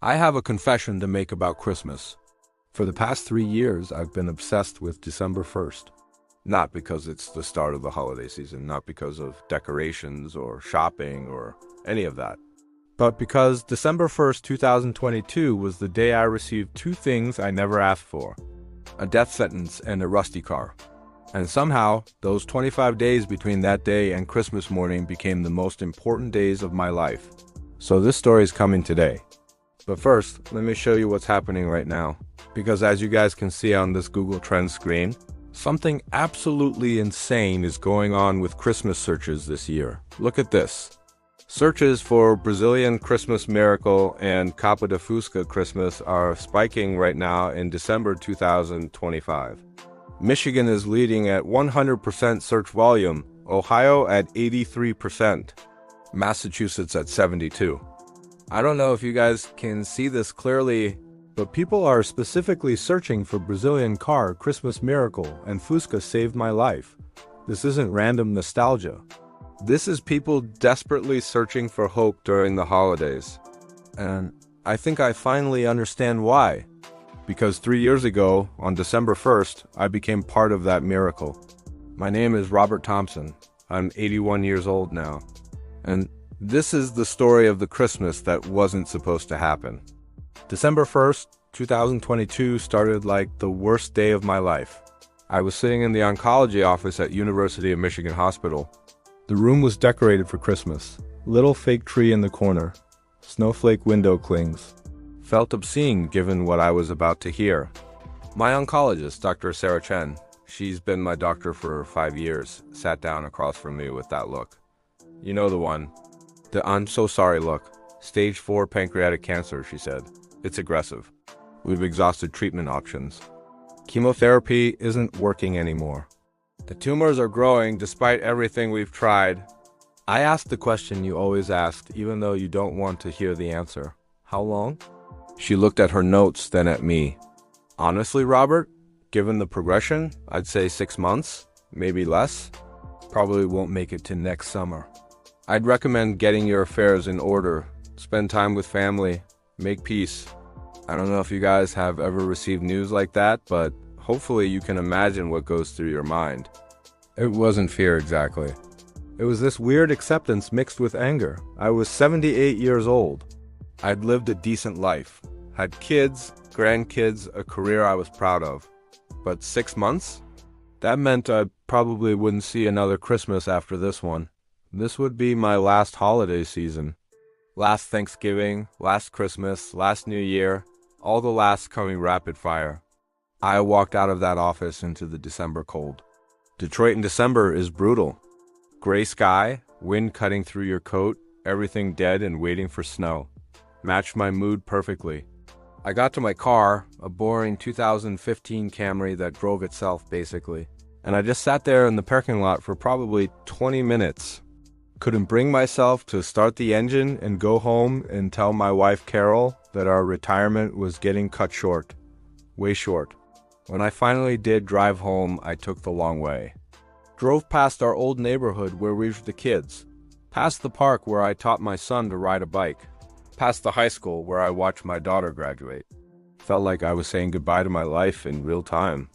I have a confession to make about Christmas. For the past 3 years, I've been obsessed with December 1st. Not because it's the start of the holiday season, not because of decorations or shopping or any of that, but because December 1st, 2022 was the day I received two things I never asked for: a death sentence and a rusty car. And somehow, those 25 days between that day and Christmas morning became the most important days of my life. So this story is coming today. But first, let me show you what's happening right now. Because as you guys can see on this Google Trends screen, something absolutely insane is going on with Christmas searches this year. Look at this. Searches for Brazilian Christmas Miracle and Capa de Fusca Christmas are spiking right now in December 2025. Michigan is leading at 100% search volume, Ohio at 83%, Massachusetts at 72%. I don't know if you guys can see this clearly, but people are specifically searching for Brazilian car, Christmas Miracle, and Fusca Saved My Life. This isn't random nostalgia. This is people desperately searching for hope during the holidays. And I think I finally understand why. Because 3 years ago, on December 1st, I became part of that miracle. My name is Robert Thompson. I'm 81 years old now. And this is the story of the Christmas that wasn't supposed to happen. December 1st, 2022 started like the worst day of my life. I was sitting in the oncology office at University of Michigan Hospital. The room was decorated for Christmas. Little fake tree in the corner. Snowflake window clings. Felt obscene given what I was about to hear. My oncologist, Dr. Sarah Chen, she's been my doctor for 5 years, sat down across from me with that look. You know the one. The "I'm so sorry" look. Stage 4 pancreatic cancer, she said. It's aggressive. We've exhausted treatment options. Chemotherapy isn't working anymore. The tumors are growing despite everything we've tried. I asked the question you always asked, even though you don't want to hear the answer. How long? She looked at her notes, then at me. Honestly, Robert, given the progression, I'd say 6 months, maybe less. Probably won't make it to next summer. I'd recommend getting your affairs in order. Spend time with family. Make peace. I don't know if you guys have ever received news like that, but hopefully you can imagine what goes through your mind. It wasn't fear exactly. It was this weird acceptance mixed with anger. I was 78 years old. I'd lived a decent life. Had kids, grandkids, a career I was proud of. But 6 months? That meant I probably wouldn't see another Christmas after this one. This would be my last holiday season. Last Thanksgiving, last Christmas, last New Year, all the last coming rapid fire. I walked out of that office into the December cold. Detroit in December is brutal. Gray sky, wind cutting through your coat, everything dead and waiting for snow. Matched my mood perfectly. I got to my car, a boring 2015 Camry that drove itself basically, and I just sat there in the parking lot for probably 20 minutes. Couldn't bring myself to start the engine and go home and tell my wife Carol that our retirement was getting cut short. Way short. When I finally did drive home, I took the long way. Drove past our old neighborhood where we were the kids. Past the park where I taught my son to ride a bike. Past the high school where I watched my daughter graduate. Felt like I was saying goodbye to my life in real time.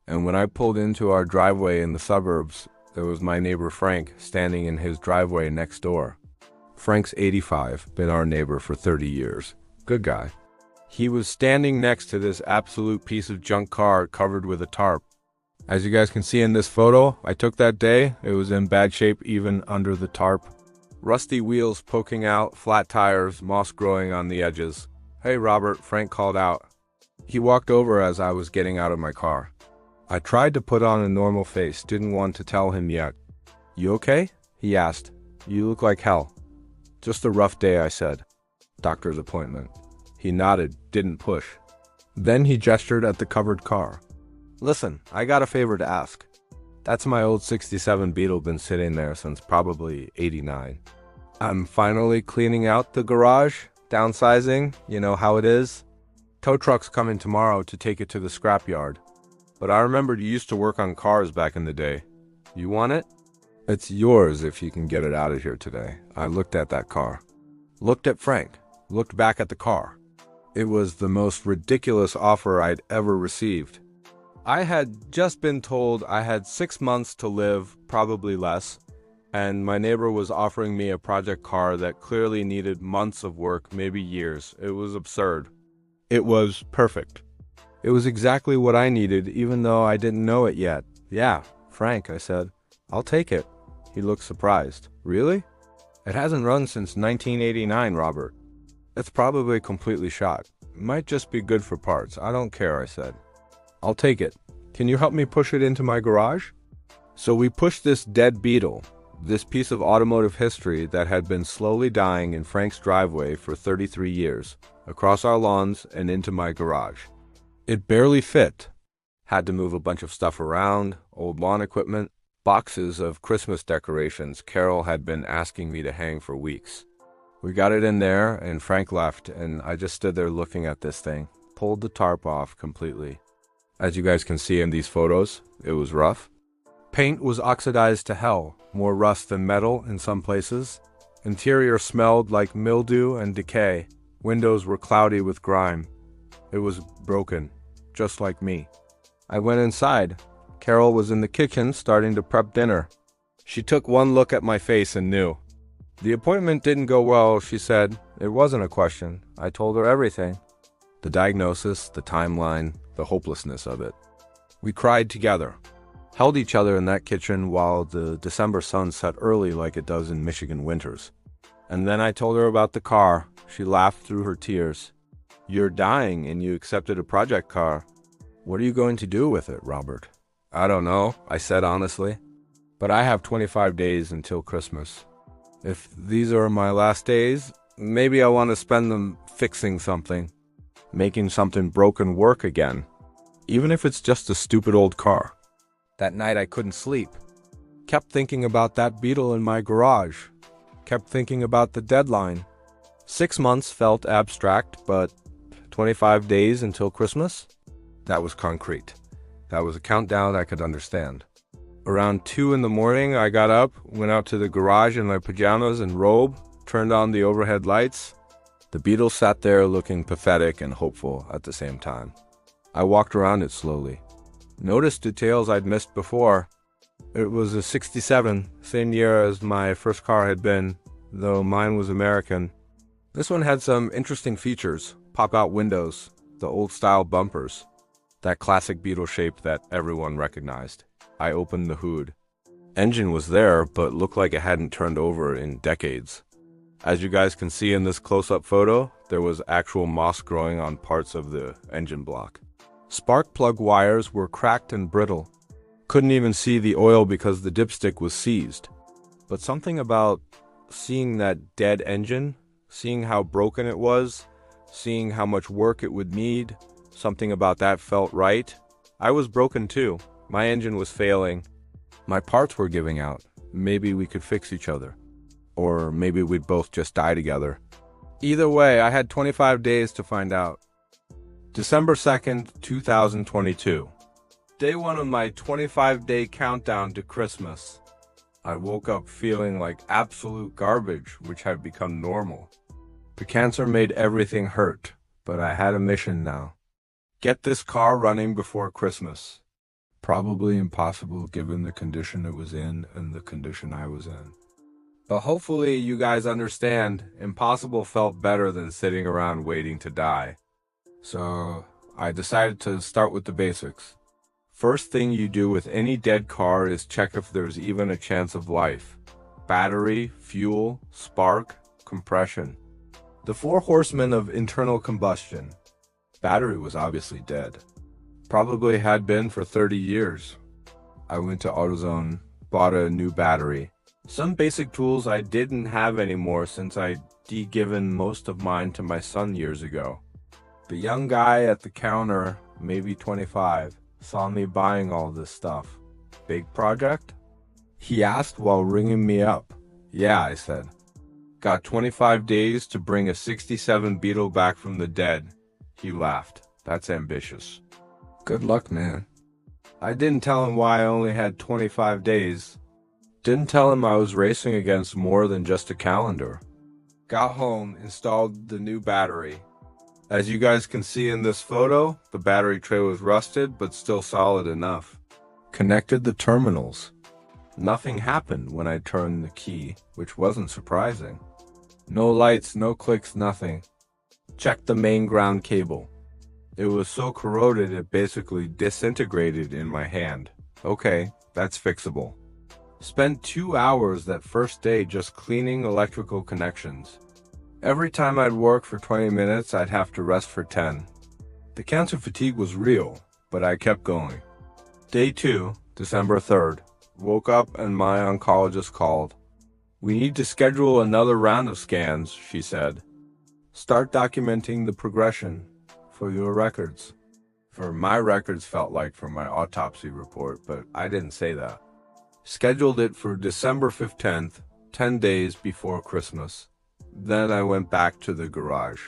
And when I pulled into our driveway in the suburbs, there was my neighbor Frank standing in his driveway next door. Frank's 85, been our neighbor for 30 years. Good guy. He was standing next to this absolute piece of junk car covered with a tarp. As you guys can see in this photo I took that day, it was in bad shape even under the tarp. Rusty wheels poking out, flat tires, moss growing on the edges. "Hey Robert," Frank called out. He walked over as I was getting out of my car. I tried to put on a normal face, didn't want to tell him yet. "You okay?" he asked. "You look like hell." "Just a rough day," I said. "Doctor's appointment." He nodded, didn't push. Then he gestured at the covered car. "Listen, I got a favor to ask." That's my old 67 Beetle, been sitting there since probably 89. I'm finally cleaning out the garage, downsizing, you know how it is. Tow truck's coming tomorrow to take it to the scrapyard. But I remembered you used to work on cars back in the day. You want it? It's yours if you can get it out of here today. I looked at that car. Looked at Frank. Looked back at the car. It was the most ridiculous offer I'd ever received. I had just been told I had 6 months to live, probably less, and my neighbor was offering me a project car that clearly needed months of work, maybe years. It was absurd. It was perfect. It was exactly what I needed, even though I didn't know it yet. Yeah, Frank, I said. I'll take it. He looked surprised. Really? It hasn't run since 1989, Robert. It's probably completely shot. It might just be good for parts. I don't care, I said. I'll take it. Can you help me push it into my garage? So we pushed this dead Beetle, this piece of automotive history that had been slowly dying in Frank's driveway for 33 years, across our lawns and into my garage. It barely fit. Had to move a bunch of stuff around, old lawn equipment, boxes of Christmas decorations Carol had been asking me to hang for weeks. We got it in there, and Frank left, and I just stood there looking at this thing, pulled the tarp off completely. As you guys can see in these photos, it was rough. Paint was oxidized to hell, more rust than metal in some places. Interior smelled like mildew and decay. Windows were cloudy with grime. It was broken, just like me. I went inside. Carol was in the kitchen starting to prep dinner. She took one look at my face and knew. The appointment didn't go well, she said. It wasn't a question. I told her everything. The diagnosis, the timeline, the hopelessness of it. We cried together, held each other in that kitchen while the December sun set early like it does in Michigan winters. And then I told her about the car. She laughed through her tears. You're dying and you accepted a project car. What are you going to do with it, Robert? I don't know, I said honestly. But I have 25 days until Christmas. If these are my last days, maybe I want to spend them fixing something, making something broken work again, even if it's just a stupid old car. That night I couldn't sleep. Kept thinking about that Beetle in my garage. Kept thinking about the deadline. 6 months felt abstract, but 25 days until Christmas? That was concrete. That was a countdown I could understand. Around 2 in the morning, I got up, went out to the garage in my pajamas and robe, turned on the overhead lights. The Beetle sat there looking pathetic and hopeful at the same time. I walked around it slowly. Noticed details I'd missed before. It was a 67, same year as my first car had been, though mine was American. This one had some interesting features. Pop-out windows, the old-style bumpers, that classic Beetle shape that everyone recognized. I opened the hood. Engine was there, but looked like it hadn't turned over in decades. As you guys can see in this close-up photo, there was actual moss growing on parts of the engine block. Spark plug wires were cracked and brittle. Couldn't even see the oil because the dipstick was seized. But something about seeing that dead engine, seeing how broken it was, seeing how much work it would need, something about that felt right. I was broken too. My engine was failing. My parts were giving out. Maybe we could fix each other. Or maybe we'd both just die together. Either way, I had 25 days to find out. December 2nd, 2022. Day 1 of my 25-day countdown to Christmas. I woke up feeling like absolute garbage, which had become normal. The cancer made everything hurt, but I had a mission now. Get this car running before Christmas. Probably impossible given the condition it was in and the condition I was in. But hopefully you guys understand, impossible felt better than sitting around waiting to die. So I decided to start with the basics. First thing you do with any dead car is check if there's even a chance of life. Battery, fuel, spark, compression. The 4 horsemen of internal combustion. Battery was obviously dead. Probably had been for 30 years. I went to AutoZone, bought a new battery. Some basic tools I didn't have anymore since I'd given most of mine to my son years ago. The young guy at the counter, maybe 25, saw me buying all this stuff. Big project? He asked while ringing me up. Yeah, I said. Got 25 days to bring a 67 Beetle back from the dead. He laughed. That's ambitious. Good luck, man. I didn't tell him why I only had 25 days. Didn't tell him I was racing against more than just a calendar. Got home, installed the new battery. As you guys can see in this photo, the battery tray was rusted but still solid enough. Connected the terminals. Nothing happened when I turned the key, which wasn't surprising. No lights, no clicks, nothing. Checked the main ground cable. It was so corroded it basically disintegrated in my hand. Okay, that's fixable. Spent 2 hours that first day just cleaning electrical connections. Every time I'd work for 20 minutes, I'd have to rest for 10. The cancer fatigue was real, but I kept going. Day 2, December 3rd. Woke up and my oncologist called. "We need to schedule another round of scans," she said. "Start documenting the progression for your records." For my records felt like for my autopsy report, but I didn't say that. Scheduled it for December 15th, 10 days before Christmas. Then I went back to the garage.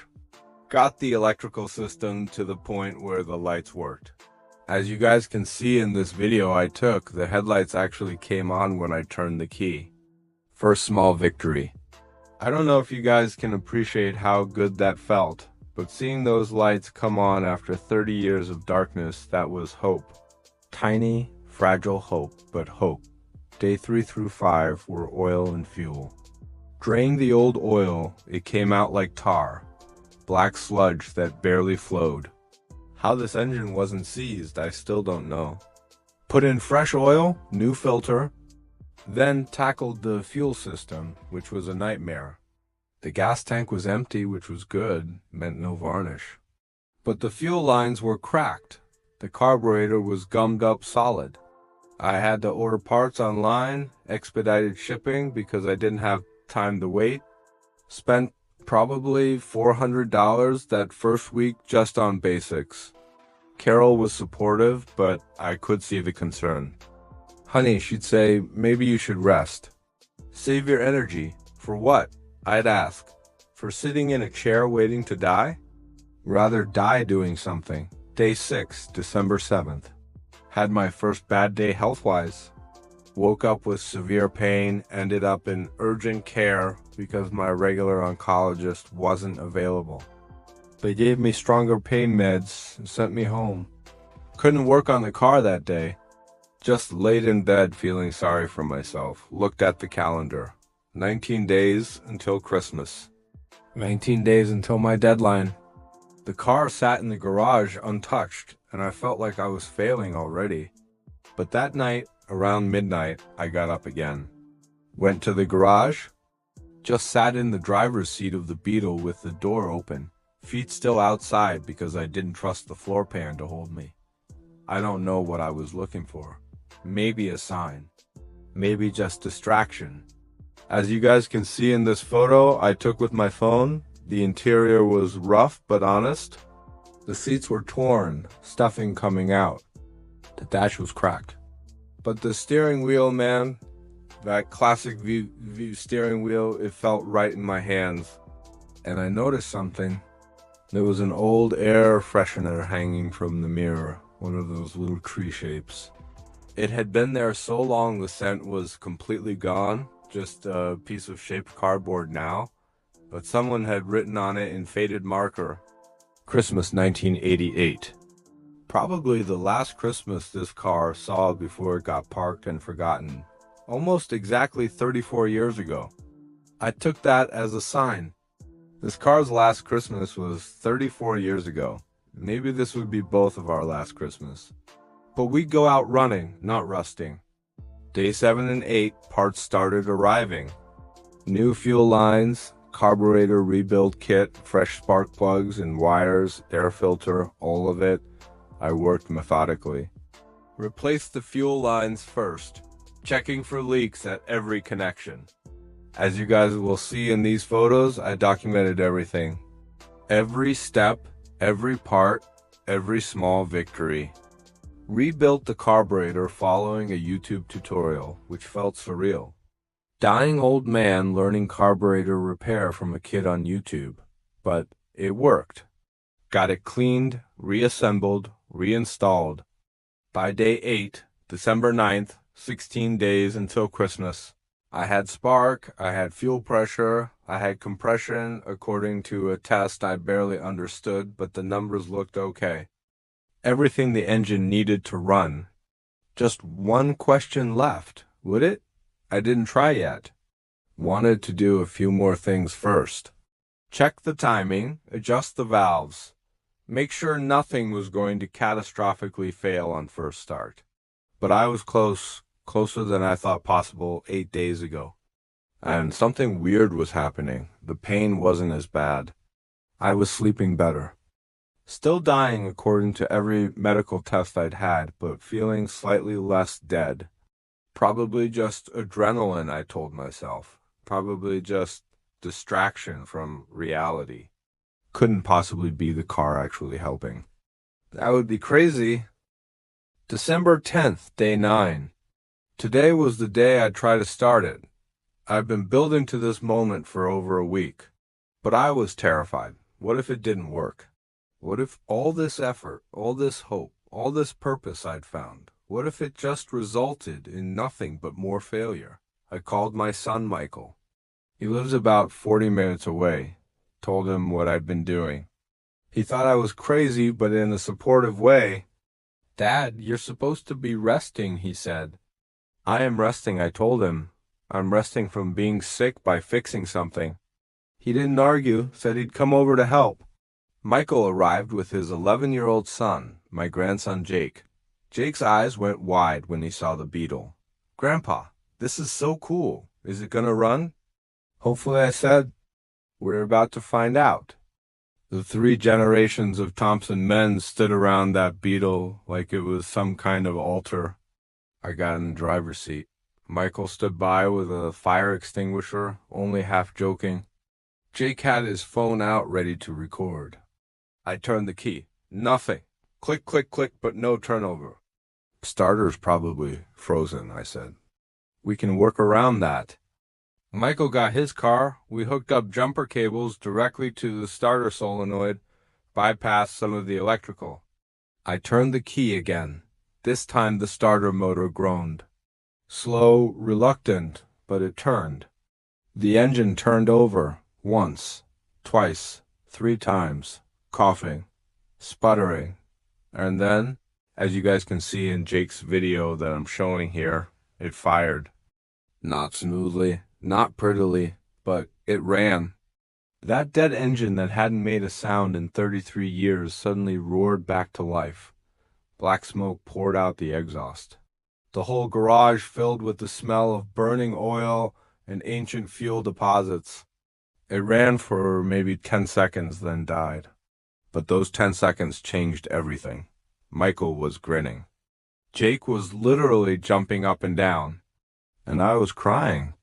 Got the electrical system to the point where the lights worked. As you guys can see in this video I took, the headlights actually came on when I turned the key. First small victory. I don't know if you guys can appreciate how good that felt, but seeing those lights come on after 30 years of darkness, that was hope. Tiny, fragile hope, but hope. Day 3 through 5 were oil and fuel. Drained the old oil, it came out like tar. Black sludge that barely flowed. How this engine wasn't seized, I still don't know. Put in fresh oil, new filter, then tackled the fuel system, which was a nightmare. The gas tank was empty, which was good, meant no varnish. But the fuel lines were cracked. The carburetor was gummed up solid. I had to order parts online, expedited shipping because I didn't have time to wait. Spent probably $400 that first week just on basics. Carol was supportive, but I could see the concern. "Honey," she'd say, "maybe you should rest." "Save your energy." "For what?" I'd ask. "For sitting in a chair waiting to die?" "Rather die doing something." Day 6, December 7th. Had my first bad day health-wise. Woke up with severe pain, ended up in urgent care because my regular oncologist wasn't available. They gave me stronger pain meds and sent me home. Couldn't work on the car that day. Just laid in bed feeling sorry for myself. Looked at the calendar. 19 days until Christmas. 19 days until my deadline. The car sat in the garage untouched, and I felt like I was failing already. But that night, around midnight, I got up again. Went to the garage. Just sat in the driver's seat of the Beetle with the door open. Feet still outside because I didn't trust the floor pan to hold me. I don't know what I was looking for. Maybe a sign. Maybe just distraction. As you guys can see in this photo I took with my phone, the interior was rough but honest. The seats were torn, stuffing coming out. The dash was cracked. But the steering wheel, man, that classic view steering wheel, it felt right in my hands. And I noticed something. There was an old air freshener hanging from the mirror, one of those little tree shapes. It had been there so long the scent was completely gone, just a piece of shaped cardboard now, but someone had written on it in faded marker, Christmas 1988. Probably the last Christmas this car saw before it got parked and forgotten, almost exactly 34 years ago. I took that as a sign. This car's last Christmas was 34 years ago. Maybe this would be both of our last Christmas. But we'd go out running, not rusting. Day 7 and 8, parts started arriving. New fuel lines, carburetor rebuild kit, fresh spark plugs and wires, air filter, all of it. I worked methodically. Replaced the fuel lines first, checking for leaks at every connection. As you guys will see in these photos, I documented everything. Every step, every part, every small victory. Rebuilt the carburetor following a YouTube tutorial, which felt surreal. Dying old man learning carburetor repair from a kid on YouTube. But it worked. Got it cleaned, reassembled, reinstalled. By day 8, December 9th, 16 days until Christmas, I had spark, I had fuel pressure, I had compression according to a test I barely understood, but the numbers looked okay. Everything the engine needed to run. Just one question left, would it? I didn't try yet. Wanted to do a few more things first. Check the timing, adjust the valves, make sure nothing was going to catastrophically fail on first start. But I was closer than I thought possible 8 days ago. And something weird was happening. The pain wasn't as bad. I was sleeping better. Still dying according to every medical test I'd had, but feeling slightly less dead. Probably just adrenaline, I told myself. Probably just distraction from reality. Couldn't possibly be the car actually helping. That would be crazy. December 10th, day 9. Today was the day I'd try to start it. I've been building to this moment for over a week. But I was terrified. What if it didn't work? What if all this effort, all this hope, all this purpose I'd found, what if it just resulted in nothing but more failure? I called my son Michael. He lives about 40 minutes away. Told him what I'd been doing. He thought I was crazy, but in a supportive way. "Dad, you're supposed to be resting," he said. "I am resting," I told him. "I'm resting from being sick by fixing something." He didn't argue, said he'd come over to help. Michael arrived with his 11-year-old son, my grandson Jake. Jake's eyes went wide when he saw the Beetle. "Grandpa, this is so cool. Is it gonna run?" "Hopefully," I said. "We're about to find out." The 3 generations of Thompson men stood around that Beetle like it was some kind of altar. I got in the driver's seat. Michael stood by with a fire extinguisher, only half joking. Jake had his phone out ready to record. I turned the key. Nothing. Click, click, click, but no turnover. "Starter's probably frozen," I said. "We can work around that." Michael got his car. We hooked up jumper cables directly to the starter solenoid, bypassed some of the electrical. I turned the key again. This time the starter motor groaned. Slow, reluctant, but it turned. The engine turned over, once, twice, 3 times, coughing, sputtering, and then, as you guys can see in Jake's video that I'm showing here, it fired. Not smoothly, not prettily, but it ran. That dead engine that hadn't made a sound in 33 years suddenly roared back to life. Black smoke poured out the exhaust. The whole garage filled with the smell of burning oil and ancient fuel deposits. It ran for maybe 10 seconds, then died. But those 10 seconds changed everything. Michael was grinning. Jake was literally jumping up and down. And I was crying.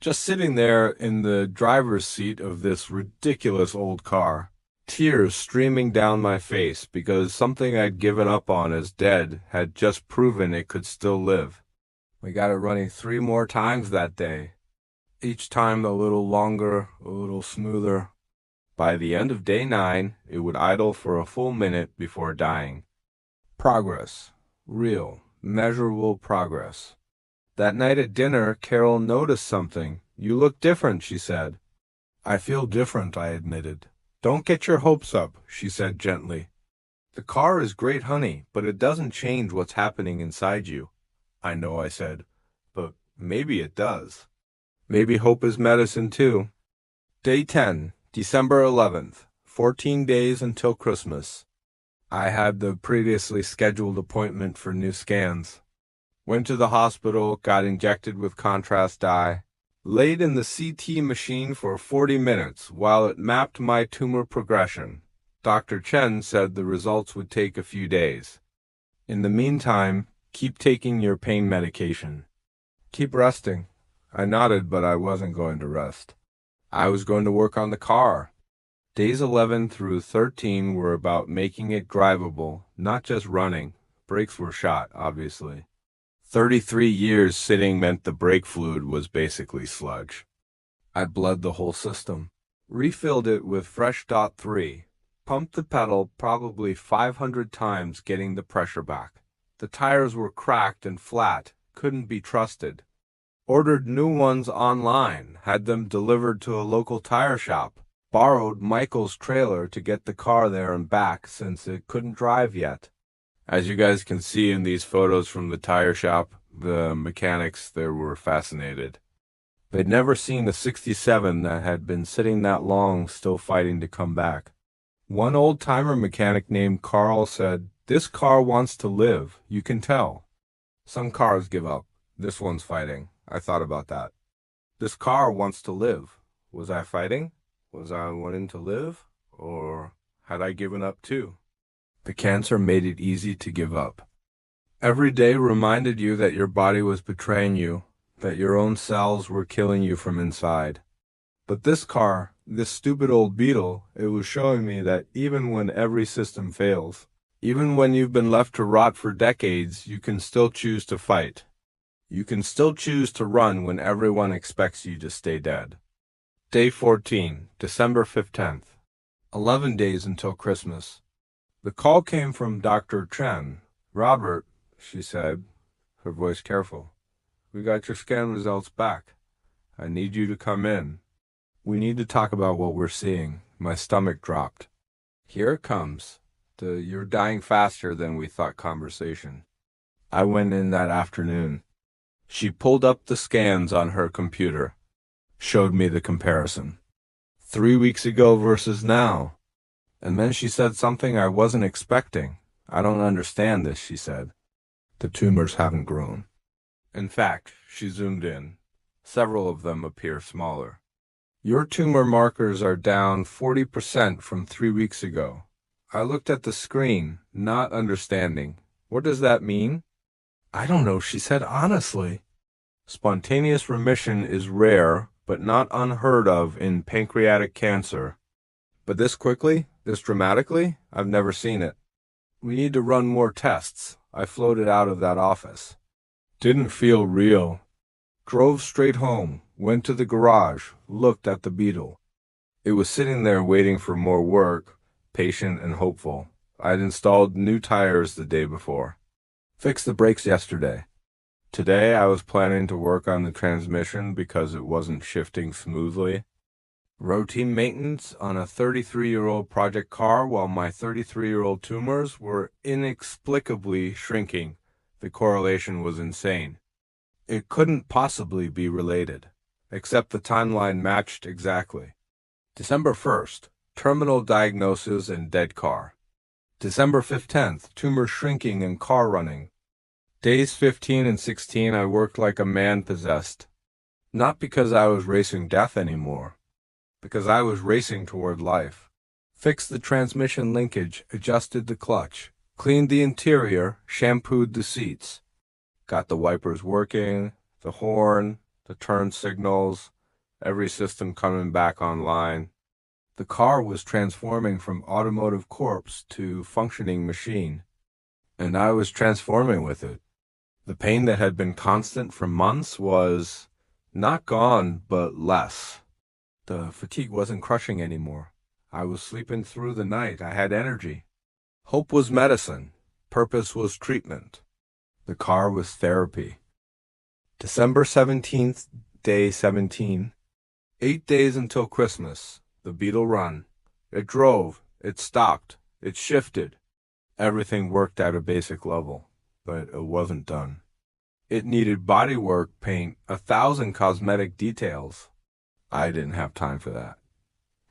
Just sitting there in the driver's seat of this ridiculous old car, tears streaming down my face because something I'd given up on as dead had just proven it could still live. We got it running 3 more times that day. Each time a little longer, a little smoother. By the end of day 9, it would idle for a full minute before dying. Progress. Real, measurable progress. That night at dinner, Carol noticed something. "You look different," she said. "I feel different," I admitted. "Don't get your hopes up," she said gently. "The car is great, honey, but it doesn't change what's happening inside you." "I know," I said, "but maybe it does. Maybe hope is medicine, too." Day 10, December 11th, 14 days until Christmas. I had the previously scheduled appointment for new scans. Went to the hospital, got injected with contrast dye, laid in the CT machine for 40 minutes while it mapped my tumor progression. Dr. Chen said the results would take a few days. In the meantime, keep taking your pain medication. Keep resting. I nodded, but I wasn't going to rest. I was going to work on the car. Days 11 through 13 were about making it drivable, not just running. Brakes were shot, obviously. 33 years sitting meant the brake fluid was basically sludge. I bled the whole system, refilled it with fresh .3, pumped the pedal probably 500 times getting the pressure back. The tires were cracked and flat, couldn't be trusted. Ordered new ones online, had them delivered to a local tire shop, borrowed Michael's trailer to get the car there and back since it couldn't drive yet. As you guys can see in these photos from the tire shop, the mechanics there were fascinated. They'd never seen a 67 that had been sitting that long still fighting to come back. One old-timer mechanic named Carl said, "This car wants to live, you can tell." Some cars give up. This one's fighting. I thought about that. This car wants to live. Was I fighting? Was I wanting to live? Or had I given up too? The cancer made it easy to give up. Every day reminded you that your body was betraying you, that your own cells were killing you from inside. But this car, this stupid old Beetle, it was showing me that even when every system fails, even when you've been left to rot for decades, you can still choose to fight. You can still choose to run when everyone expects you to stay dead. Day 14, December 15th. 11 days until Christmas. The call came from Dr. Chen. "Robert," she said, her voice careful, "we got your scan results back. I need you to come in. We need to talk about what we're seeing." My stomach dropped. Here it comes. The "you're dying faster than we thought" conversation. I went in that afternoon. She pulled up the scans on her computer, showed me the comparison. 3 weeks ago versus now. And then she said something I wasn't expecting. "I don't understand this," she said. "The tumors haven't grown." In fact, she zoomed in. Several of them appear smaller. "Your tumor markers are down 40% from 3 weeks ago." I looked at the screen, not understanding. "What does that mean?" "I don't know," she said honestly. Spontaneous remission is rare, but not unheard of in pancreatic cancer. But this quickly, this dramatically, I've never seen it. "We need to run more tests." I floated out of that office. Didn't feel real. Drove straight home, went to the garage, looked at the Beetle. It was sitting there waiting for more work, patient and hopeful. I'd installed new tires the day before. Fixed the brakes yesterday. Today I was planning to work on the transmission because it wasn't shifting smoothly. Routine maintenance on a 33-year-old project car while my 33-year-old tumors were inexplicably shrinking. The correlation was insane. It couldn't possibly be related, except the timeline matched exactly. December 1st, terminal diagnosis and dead car. December 15th, tumor shrinking and car running. Days 15 and 16 I worked like a man possessed. Not because I was racing death anymore, because I was racing toward life. Fixed the transmission linkage, adjusted the clutch, cleaned the interior, shampooed the seats. Got the wipers working, the horn, the turn signals, every system coming back online. The car was transforming from automotive corpse to functioning machine, and I was transforming with it. The pain that had been constant for months was not gone, but less. The fatigue wasn't crushing anymore. I was sleeping through the night. I had energy. Hope was medicine. Purpose was treatment. The car was therapy. December 17th, day 17. 8 days until Christmas. The Beetle run. It drove. It stopped. It shifted. Everything worked at a basic level, but it wasn't done. It needed bodywork, paint, 1,000 cosmetic details. I didn't have time for that.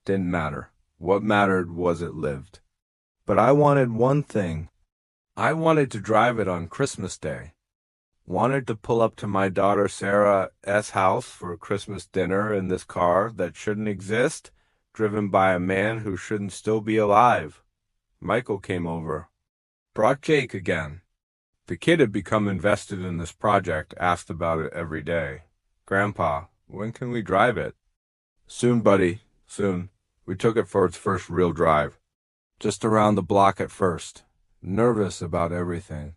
Didn't matter. What mattered was it lived. But I wanted one thing. I wanted to drive it on Christmas Day. Wanted to pull up to my daughter Sarah's house for Christmas dinner in this car that shouldn't exist, driven by a man who shouldn't still be alive. Michael came over. Brought Jake again. The kid had become invested in this project, asked about it every day. "Grandpa, when can we drive it?" "Soon, buddy, soon." We took it for its first real drive. Just around the block at first. Nervous about everything.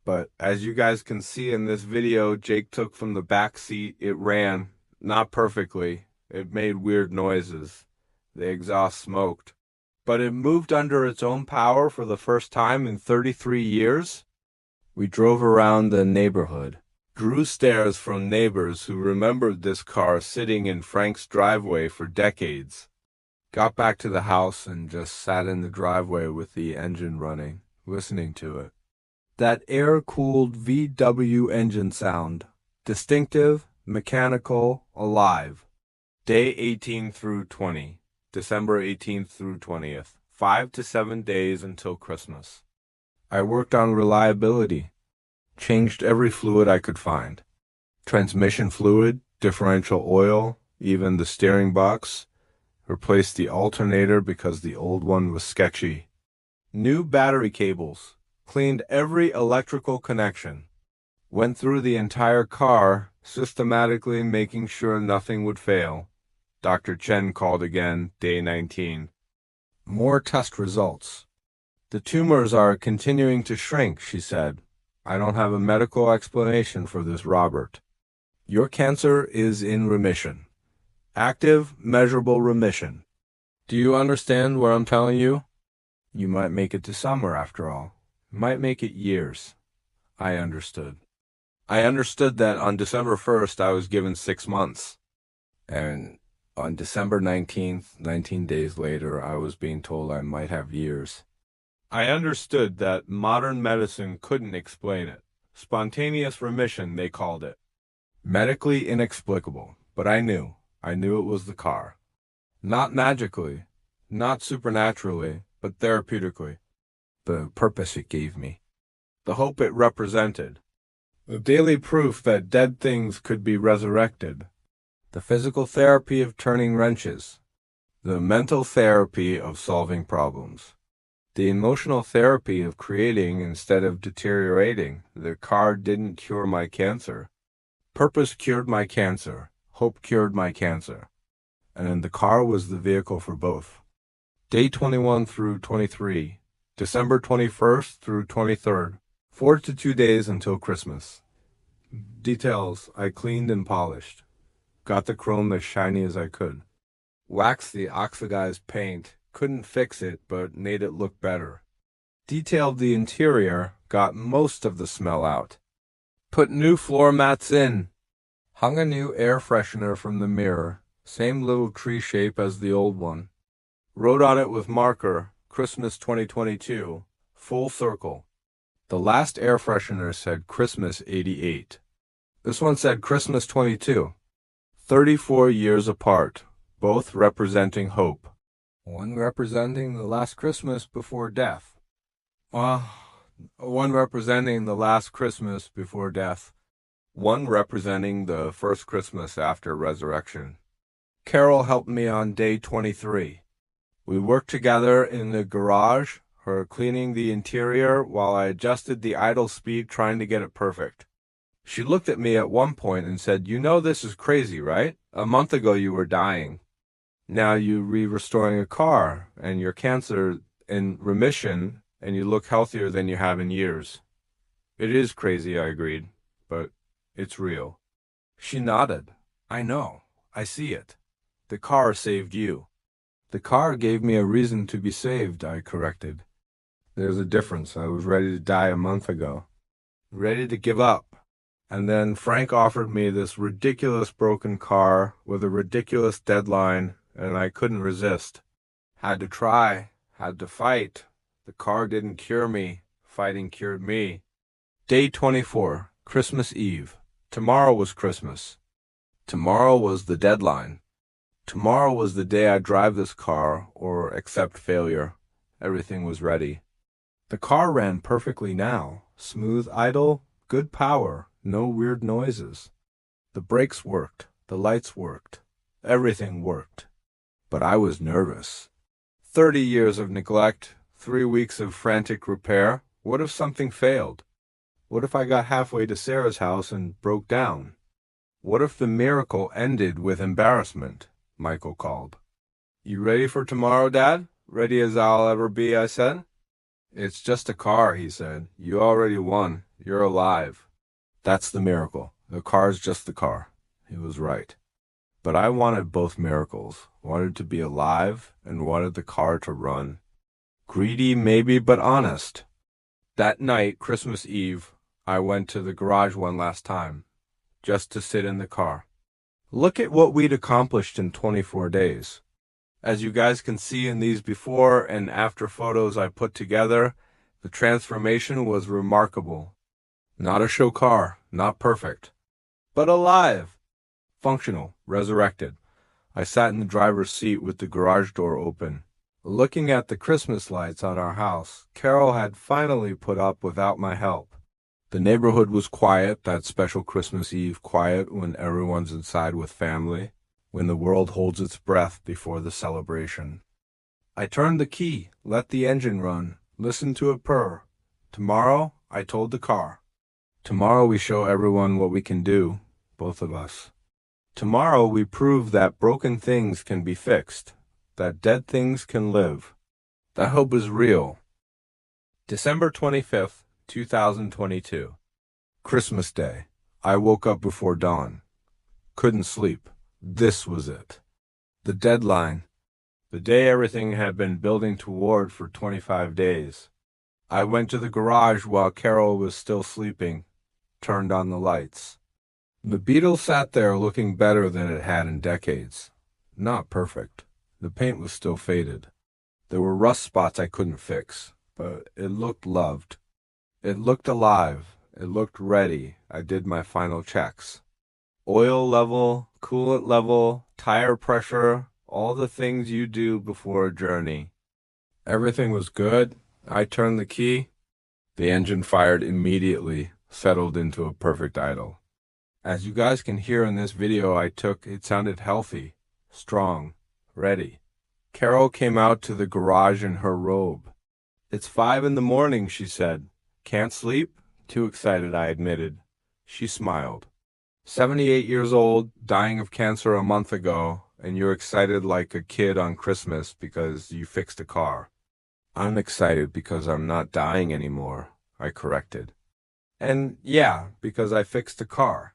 But as you guys can see in this video, Jake took from the back seat. It ran, not perfectly. It made weird noises. The exhaust smoked. But it moved under its own power for the first time in 33 years. We drove around the neighborhood. Drew stares from neighbors who remembered this car sitting in Frank's driveway for decades. Got back to the house and just sat in the driveway with the engine running, listening to it. That air-cooled VW engine sound. Distinctive, mechanical, alive. Day 18 through 20. December 18th through 20th. 5 to 7 days until Christmas. I worked on reliability. Changed every fluid I could find. Transmission fluid, differential oil, even the steering box. Replaced the alternator because the old one was sketchy. New battery cables. Cleaned every electrical connection. Went through the entire car, systematically making sure nothing would fail. Dr. Chen called again, day 19. More test results. The tumors are continuing to shrink, she said. I don't have a medical explanation for this, Robert. Your cancer is in remission. Active, measurable remission. Do you understand what I'm telling you? You might make it to summer after all. Might make it years. I understood. I understood that on December 1st I was given 6 months. And on December 19th, 19 days later, I was being told I might have years. I understood that modern medicine couldn't explain it. Spontaneous remission, they called it. Medically inexplicable, but I knew. I knew it was the car. Not magically, not supernaturally, but therapeutically. The purpose it gave me. The hope it represented. The daily proof that dead things could be resurrected. The physical therapy of turning wrenches. The mental therapy of solving problems. The emotional therapy of creating instead of deteriorating. The car didn't cure my cancer. Purpose cured my cancer. Hope cured my cancer. And the car was the vehicle for both. Day 21 through 23. December 21st through 23rd. 4 to 2 days until Christmas. Details, I cleaned and polished. Got the chrome as shiny as I could. Waxed the oxidized paint. Couldn't fix it, but made it look better. Detailed the interior, got most of the smell out. Put new floor mats in. Hung a new air freshener from the mirror, same little tree shape as the old one. Wrote on it with marker, Christmas 2022, full circle. The last air freshener said Christmas 88. This one said Christmas 22. 34 years apart, both representing hope. One representing the last Christmas before death. One representing the last Christmas before death. One representing the first Christmas after resurrection. Carol helped me on day 23. We worked together in the garage, her cleaning the interior while I adjusted the idle speed trying to get it perfect. She looked at me at one point and said, "You know this is crazy, right? A month ago you were dying. Now you restoring a car, and your cancer in remission, and you look healthier than you have in years." It is crazy, I agreed, but it's real. She nodded. I know. I see it. The car saved you. The car gave me a reason to be saved, I corrected. There's a difference. I was ready to die a month ago. Ready to give up. And then Frank offered me this ridiculous broken car with a ridiculous deadline, and I couldn't resist. Had to try. Had to fight. The car didn't cure me. Fighting cured me. Day 24, Christmas Eve. Tomorrow was Christmas. Tomorrow was the deadline. Tomorrow was the day I'd drive this car or accept failure. Everything was ready. The car ran perfectly now. Smooth idle, good power, no weird noises. The brakes worked. The lights worked. Everything worked. But I was nervous. 30 years of neglect, 3 weeks of frantic repair. What if something failed? What if I got halfway to Sarah's house and broke down? What if the miracle ended with embarrassment? Michael called. You ready for tomorrow, Dad? Ready as I'll ever be, I said. It's just a car, he said. You already won. You're alive. That's the miracle. The car's just the car. He was right. But I wanted both miracles. Wanted to be alive and wanted the car to run. Greedy, maybe, but honest. That night, Christmas Eve, I went to the garage one last time. just to sit in the car. Look at what we'd accomplished in 24 days. As you guys can see in these before and after photos I put together, the transformation was remarkable. Not a show car, not perfect, but alive, functional, resurrected. I sat in the driver's seat with the garage door open, looking at the Christmas lights on our house. Carol had finally put up without my help. The neighborhood was quiet, that special Christmas Eve quiet when everyone's inside with family, when the world holds its breath before the celebration. I turned the key, let the engine run, listened to it purr. Tomorrow, I told the car. Tomorrow we show everyone what we can do, both of us. Tomorrow we prove that broken things can be fixed, that dead things can live. That hope is real. December 25th, 2022. Christmas Day. I woke up before dawn. Couldn't sleep. This was it. The deadline. The day everything had been building toward for 25 days. I went to the garage while Carol was still sleeping, turned on the lights. The Beetle sat there looking better than it had in decades. Not perfect. The paint was still faded. There were rust spots I couldn't fix, but it looked loved. It looked alive. It looked ready. I did my final checks. Oil level, coolant level, tire pressure, all the things you do before a journey. Everything was good. I turned the key. The engine fired immediately, settled into a perfect idle. As you guys can hear in this video I took, it sounded healthy, strong, ready. Carol came out to the garage in her robe. "It's 5 in the morning," she said. "Can't sleep?" "Too excited," I admitted. She smiled. 78 years old, dying of cancer a month ago, and you're excited like a kid on Christmas because you fixed a car. I'm excited because I'm not dying anymore, I corrected. And yeah, because I fixed a car.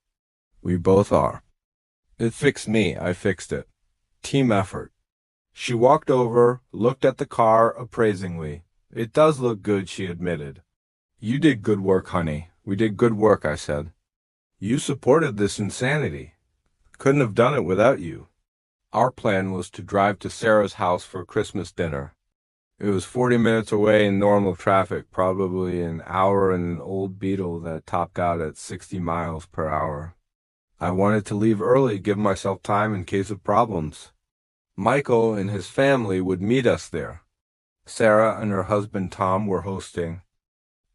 We both are. It fixed me, I fixed it. Team effort. She walked over, looked at the car appraisingly. "It does look good," she admitted. "You did good work, honey. We did good work," I said. "You supported this insanity. Couldn't have done it without you." Our plan was to drive to Sarah's house for Christmas dinner. It was 40 minutes away in normal traffic, probably an hour in an old Beetle that topped out at 60 miles per hour. I wanted to leave early, give myself time in case of problems. Michael and his family would meet us there. Sarah and her husband Tom were hosting.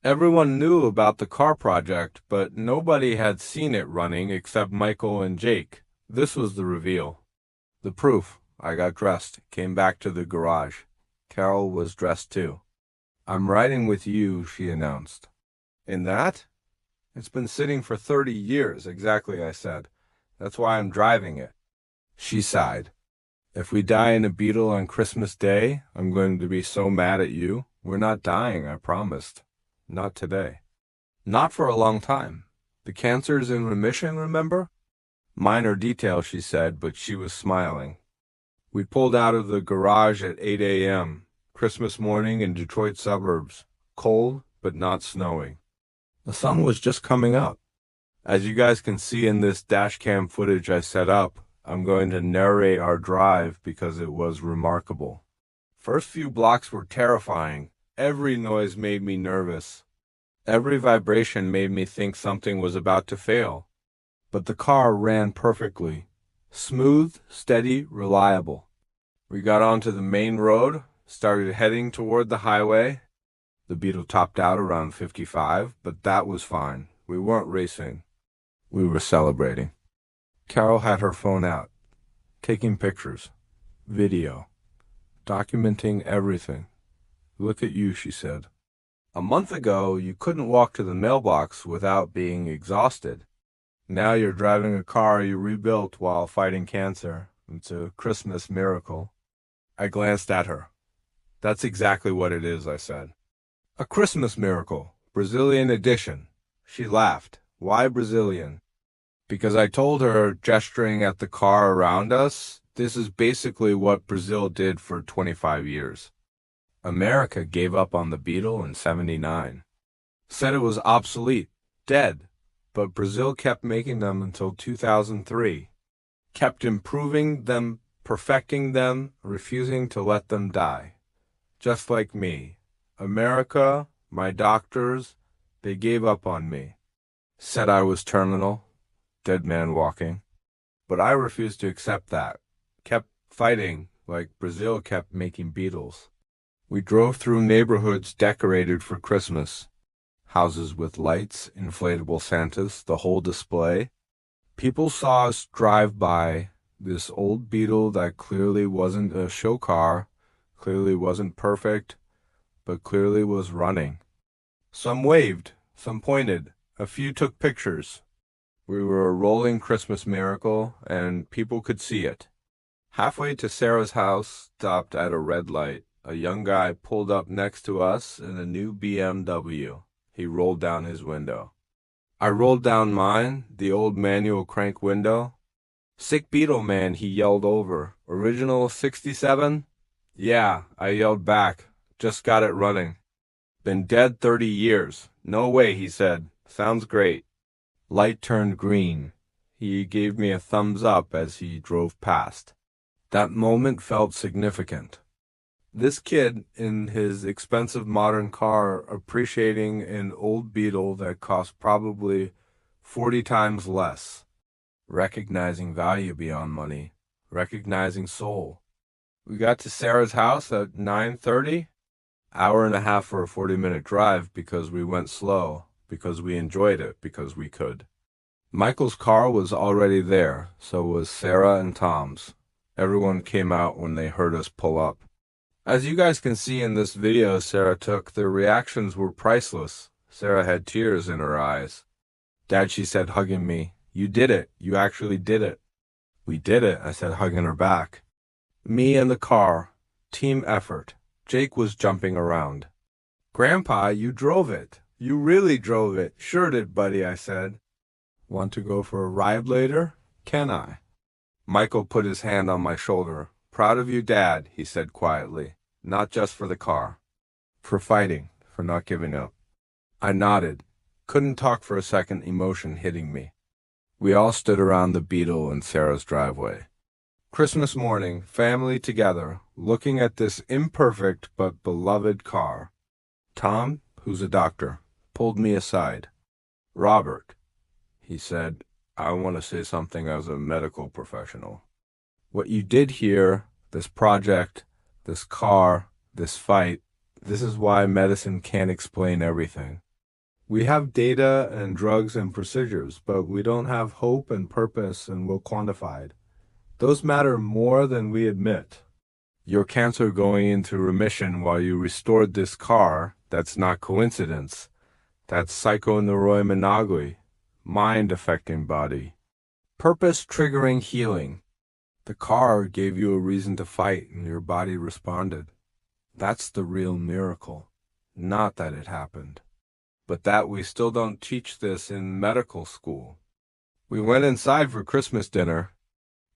Everyone knew about the car project, but nobody had seen it running except Michael and Jake. This was the reveal. The proof. I got dressed, came back to the garage. Carol was dressed too. "I'm riding with you," she announced. "In that?" "It's been sitting for 30 years, exactly," I said. "That's why I'm driving it." She sighed. "If we die in a Beetle on Christmas Day, I'm going to be so mad at you." "We're not dying," I promised. "Not today." "Not for a long time. The cancer's in remission, remember?" "Minor detail," she said, but she was smiling. We pulled out of the garage at 8 a.m., Christmas morning in Detroit suburbs, cold but not snowing. The sun was just coming up. As you guys can see in this dash cam footage I set up, I'm going to narrate our drive because it was remarkable. First few blocks were terrifying. Every noise made me nervous. Every vibration made me think something was about to fail. But the car ran perfectly. Smooth, steady, reliable. We got onto the main road, started heading toward the highway. The Beetle topped out around 55, but that was fine. We weren't racing. We were celebrating. Carol had her phone out, taking pictures, video, documenting everything. "Look at you," she said. "A month ago, you couldn't walk to the mailbox without being exhausted. Now you're driving a car you rebuilt while fighting cancer. It's a Christmas miracle." I glanced at her. "That's exactly what it is," I said. "A Christmas miracle, Brazilian edition." She laughed. "Why Brazilian?" Because I told her, gesturing at the car around us, this is basically what Brazil did for 25 years. America gave up on the Beetle in '79. Said it was obsolete, dead. But Brazil kept making them until 2003. Kept improving them, perfecting them, refusing to let them die. Just like me. America, my doctors, they gave up on me. Said I was terminal, dead man walking. But I refused to accept that. Kept fighting like Brazil kept making beetles. We drove through neighborhoods decorated for Christmas. Houses with lights, inflatable Santas, the whole display. People saw us drive by this old Beetle that clearly wasn't a show car, clearly wasn't perfect, but clearly was running. Some waved, some pointed, a few took pictures. We were a rolling Christmas miracle, and people could see it. Halfway to Sarah's house, stopped at a red light. A young guy pulled up next to us in a new BMW. He rolled down his window. I rolled down mine, the old manual crank window. "Sick Beetle, man," he yelled over. "Original 67? Yeah," I yelled back. "Just got it running." "Been dead 30 years. No way," he said. "Sounds great." Light turned green. He gave me a thumbs up as he drove past. That moment felt significant. This kid, in his expensive modern car, appreciating an old Beetle that cost probably 40 times less. Recognizing value beyond money. Recognizing soul. We got to Sarah's house at 9:30. Hour and a half for a 40-minute drive because we went slow, because we enjoyed it, because we could. Michael's car was already there, so was Sarah and Tom's. Everyone came out when they heard us pull up. As you guys can see in this video Sarah took, their reactions were priceless. Sarah had tears in her eyes. "Dad," she said, hugging me, "you did it. You actually did it." "We did it," I said, hugging her back. Me and the car. Team effort. Jake was jumping around. "Grandpa, you drove it. You really drove it." "Sure did, buddy," I said. "Want to go for a ride later?" "Can I?" Michael put his hand on my shoulder. "Proud of you, Dad," he said quietly. "Not just for the car. For fighting, for not giving up." I nodded. Couldn't talk for a second, emotion hitting me. We all stood around the Beetle in Sarah's driveway. Christmas morning, family together, looking at this imperfect but beloved car. Tom, who's a doctor, pulled me aside. "Robert," he said, "I want to say something as a medical professional. What you did here, this project, this car, this fight, this is why medicine can't explain everything. We have data and drugs and procedures, but we don't have hope and purpose and will quantified. Those matter more than we admit. Your cancer going into remission while you restored this car, that's not coincidence. That's psychoneuroimmunology, mind affecting body. Purpose triggering healing. The car gave you a reason to fight and your body responded. That's the real miracle. Not that it happened. But that we still don't teach this in medical school." We went inside for Christmas dinner,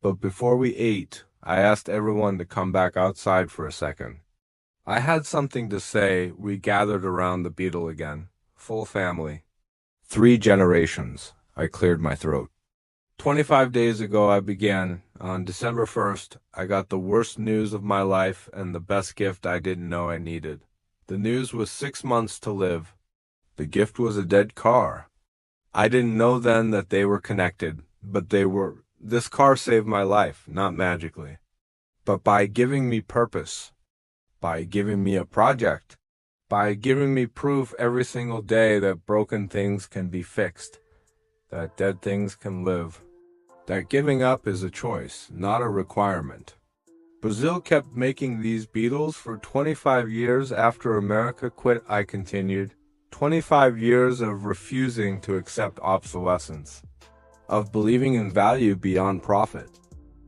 but before we ate, I asked everyone to come back outside for a second. I had something to say. We gathered around the Beetle again, full family. 3 generations. I cleared my throat. 25 days ago I began. On December 1st, I got the worst news of my life and the best gift I didn't know I needed. The news was 6 months to live. The gift was a dead car. I didn't know then that they were connected, but they were. This car saved my life, not magically, but by giving me purpose, by giving me a project, by giving me proof every single day that broken things can be fixed, that dead things can live, that giving up is a choice, not a requirement. Brazil kept making these Beetles for 25 years after America quit, I continued. 25 years of refusing to accept obsolescence, of believing in value beyond profit,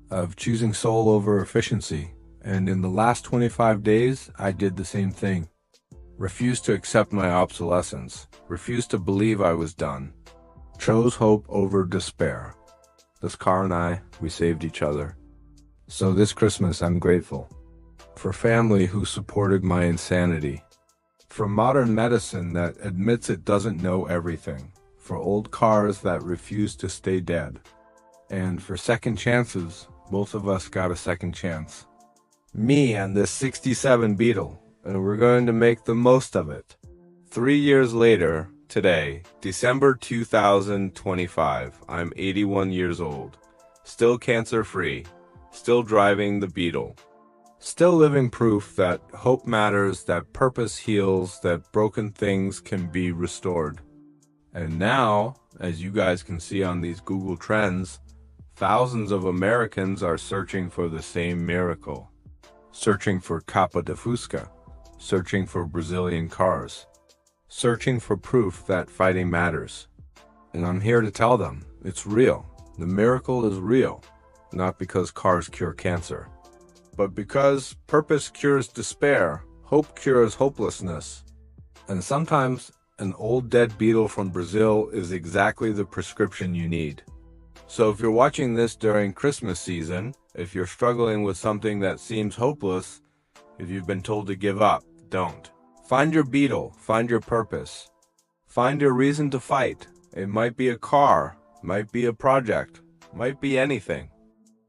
of choosing soul over efficiency. And in the last 25 days, I did the same thing. Refused to accept my obsolescence, refused to believe I was done, chose hope over despair. This car and I, we saved each other. So this Christmas I'm grateful. For family who supported my insanity. For modern medicine that admits it doesn't know everything. for old cars that refuse to stay dead, and for second chances. Both of us got a second chance. Me and this 67 Beetle, and we're going to make the most of it. 3 years later, today, December 2025, I'm 81 years old, still cancer-free, still driving the Beetle, still living proof that hope matters, that purpose heals, that broken things can be restored. And now, as you guys can see on these Google Trends, thousands of Americans are searching for the same miracle. Searching for Capa de Fusca, searching for Brazilian cars, searching for proof that fighting matters. And I'm here to tell them, it's real. The miracle is real, not because cars cure cancer, but because purpose cures despair, hope cures hopelessness. And sometimes an old dead Beetle from Brazil is exactly the prescription you need. So if you're watching this during Christmas season, if you're struggling with something that seems hopeless, if you've been told to give up, don't. Find your Beetle, find your purpose. Find your reason to fight. It might be a car, might be a project, might be anything.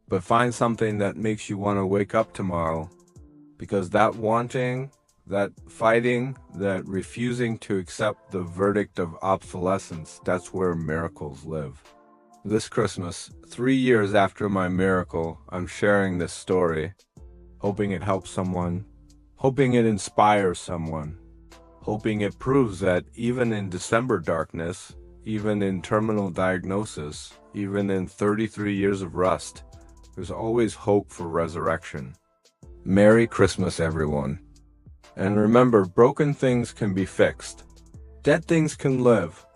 But find something that makes you want to wake up tomorrow. Because that wanting, that fighting, that refusing to accept the verdict of obsolescence, that's where miracles live. This Christmas, 3 years after my miracle, I'm sharing this story, hoping it helps someone, hoping it inspires someone, hoping it proves that even in December darkness, even in terminal diagnosis, even in 33 years of rust, there's always hope for resurrection. Merry Christmas, everyone. And remember, broken things can be fixed. Dead things can live.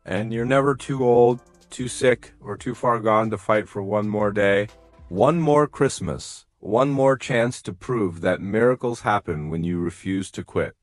And you're never too old, too sick, or too far gone to fight for one more day, one more Christmas, one more chance to prove that miracles happen when you refuse to quit.